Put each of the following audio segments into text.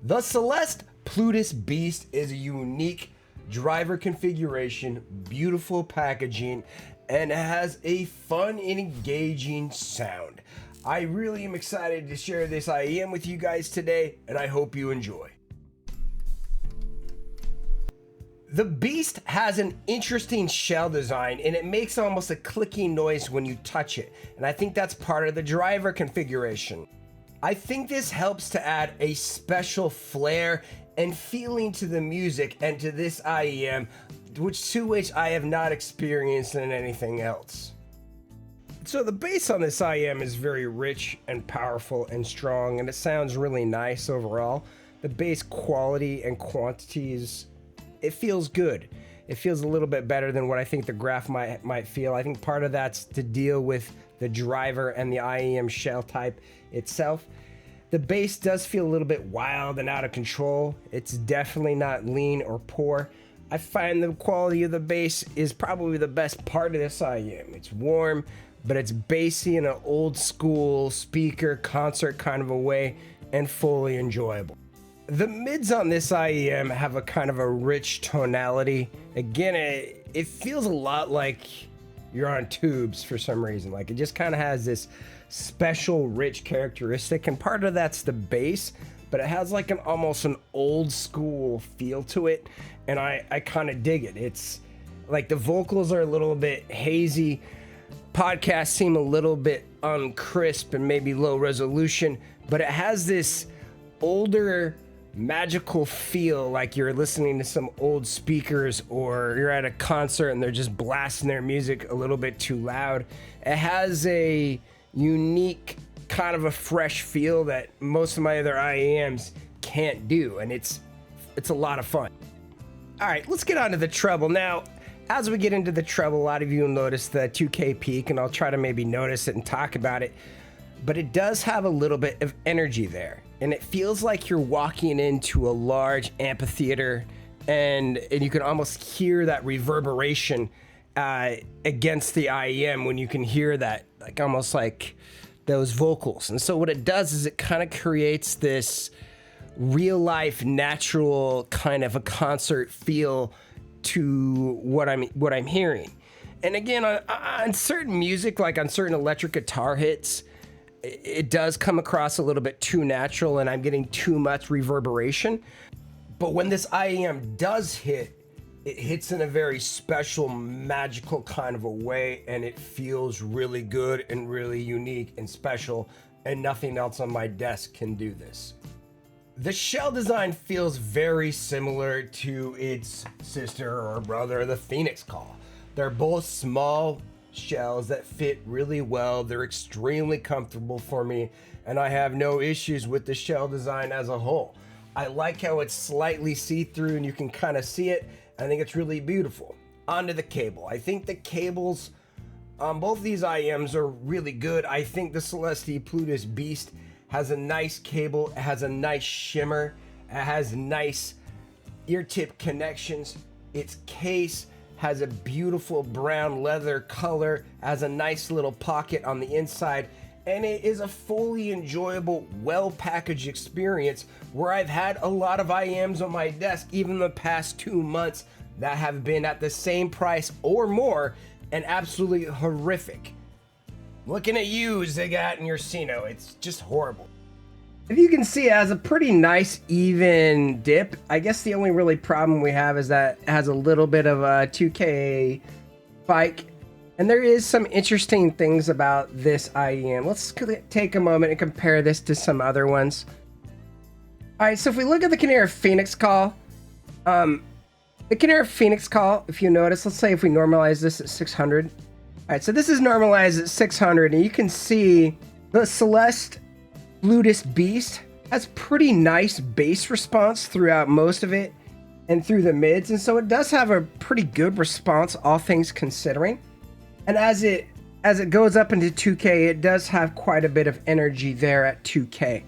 The Celest Plutus Beast is a unique driver configuration, beautiful packaging, and has a fun and engaging sound. I really am excited to share this IEM with you guys today, and I hope you enjoy. The Beast has an interesting shell design, and it makes almost a clicking noise when you touch it, and I think that's part of the driver configuration. I think this helps to add a special flair and feeling to the music and to this IEM, which I have not experienced in anything else. So the bass on this IEM is very rich and powerful and strong, and it sounds really nice overall. The bass quality and quantities, it feels good. It feels a little bit better than what I think the graph might feel. I think part of that's to deal with the driver and the IEM shell type itself. The bass does feel a little bit wild and out of control. It's definitely not lean or poor. I find the quality of the bass is probably the best part of this IEM. It's warm, but it's bassy in an old school speaker concert kind of a way and fully enjoyable. The mids on this IEM have a kind of a rich tonality. Again, it feels a lot like you're on tubes for some reason. Like, it just kind of has this special rich characteristic, and part of that's the bass, but it has like almost an old school feel to it, and I kind of dig it. It's like the vocals are a little bit hazy. Podcasts seem a little bit uncrisp and maybe low resolution, but it has this older magical feel, like you're listening to some old speakers or you're at a concert and they're just blasting their music a little bit too loud. It has a unique kind of a fresh feel that most of my other IEMs can't do, and it's a lot of fun. All right, let's get on to the treble. Now, as we get into the treble, a lot of you will notice the 2K peak, and I'll try to maybe notice it and talk about it, but it does have a little bit of energy there, and it feels like you're walking into a large amphitheater, and you can almost hear that reverberation against the IEM when you can hear that, like almost like those vocals. And so what it does is it kind of creates this real life, natural kind of a concert feel to what I'm hearing. And again, on certain music, like on certain electric guitar hits, it does come across a little bit too natural and I'm getting too much reverberation. But when this IEM does hit, it hits in a very special, magical kind of a way, and it feels really good and really unique and special, and nothing else on my desk can do this. The shell design feels very similar to its sister or brother, the HifiGo. They're both small shells that fit really well. They're extremely comfortable for me, and I have no issues with the shell design as a whole. I like how it's slightly see-through and you can kind of see it. I think it's really beautiful. Onto the cable. I think the cables on both these IEMs are really good. I think the Celest Plutus Beast has a nice cable. It has a nice shimmer. It has nice ear tip connections. Its case has a beautiful brown leather color, has a nice little pocket on the inside, and it is a fully enjoyable, well-packaged experience where I've had a lot of IEMs on my desk, even the past 2 months, that have been at the same price or more and absolutely horrific. Looking at you, Zigat and Ursino, it's just horrible. If you can see, it has a pretty nice even dip. I guess the only really problem we have is that it has a little bit of a 2K spike. And there is some interesting things about this IEM. Let's take a moment and compare this to some other ones. All right, so if we look at the Kinera HifiGo, the Kinera HifiGo, if you notice, let's say if we normalize this at 600. All right, so this is normalized at 600, and you can see the Celest Plutus Beast has pretty nice bass response throughout most of it and through the mids, and so it does have a pretty good response, all things considering. And as it goes up into 2K, it does have quite a bit of energy there at 2K.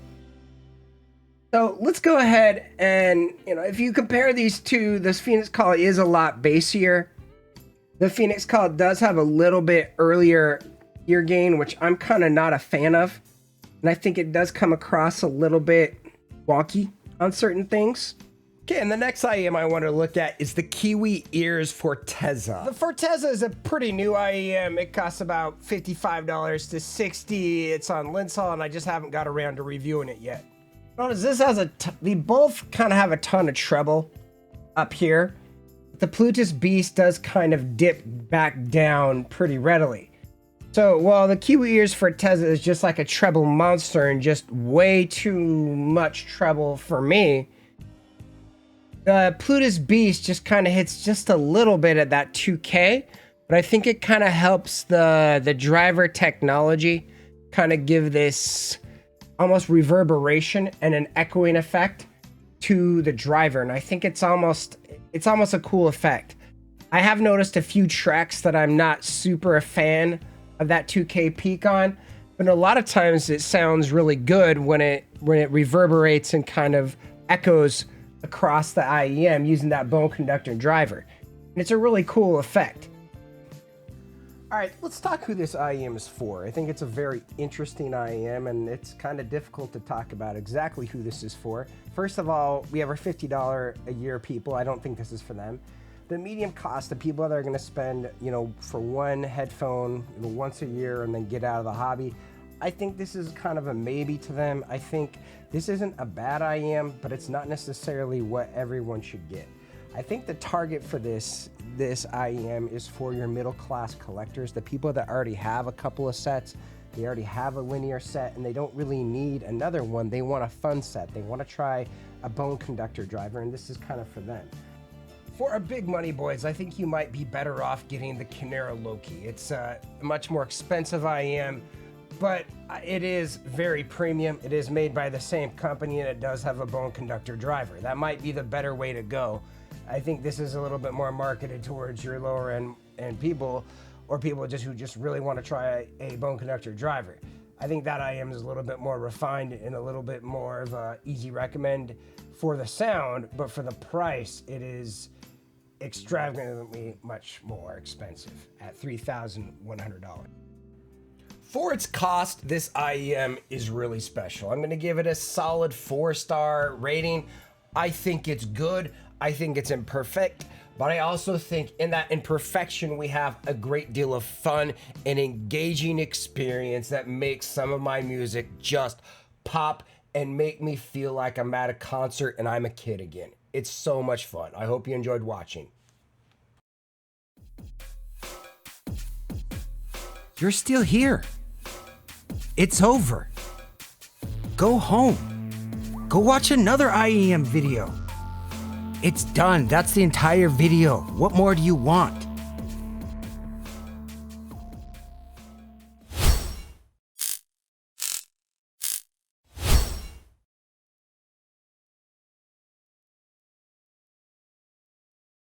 So let's go ahead and, if you compare these two, this HifiGo is a lot bassier. The HifiGo does have a little bit earlier ear gain, which I'm kind of not a fan of. And I think it does come across a little bit wonky. on certain things. Okay, and the next IEM I want to look at is the Kiwi Ears Forteza. The Forteza is a pretty new IEM. It costs about $55 to $60. It's on Linsol, and I just haven't got around to reviewing it yet. Notice this has they both kind of have a ton of treble up here. The Plutus Beast does kind of dip back down pretty readily. So while the Kiwi Ears Forteza is just like a treble monster and just way too much treble for me, the Plutus Beast just kind of hits just a little bit at that 2K, but I think it kind of helps the driver technology kind of give this almost reverberation and an echoing effect to the driver, and I think it's almost a cool effect. I have noticed a few tracks that I'm not super a fan of that 2K peak on, but a lot of times it sounds really good when it reverberates and kind of echoes across the IEM using that bone conductor driver. And it's a really cool effect. All right, let's talk who this IEM is for. I think it's a very interesting IEM, and it's kind of difficult to talk about exactly who this is for. First of all, we have our $50 a year people. I don't think this is for them. The medium cost, the people that are going to spend, for one headphone, once a year and then get out of the hobby, I think this is kind of a maybe to them. I think this isn't a bad IEM, but it's not necessarily what everyone should get. I think the target for this IEM is for your middle class collectors, the people that already have a couple of sets, they already have a linear set, and they don't really need another one. They want a fun set. They want to try a bone conductor driver, and this is kind of for them. For our big money boys, I think you might be better off getting the Kinera Loki. It's a much more expensive IEM, but it is very premium. It is made by the same company, and it does have a bone conductor driver. That might be the better way to go. I think this is a little bit more marketed towards your lower end people, or people who just really want to try a bone conductor driver. I think that IEM is a little bit more refined and a little bit more of a easy recommend for the sound, but for the price, it is extravagantly much more expensive at $3,100. For its cost, this IEM is really special. I'm going to give it a solid 4-star rating. I think it's good. I think it's imperfect, but I also think in that imperfection, we have a great deal of fun and engaging experience that makes some of my music just pop and make me feel like I'm at a concert and I'm a kid again. It's so much fun. I hope you enjoyed watching. You're still here. It's over. Go home. Go watch another IEM video. It's done. That's the entire video. What more do you want?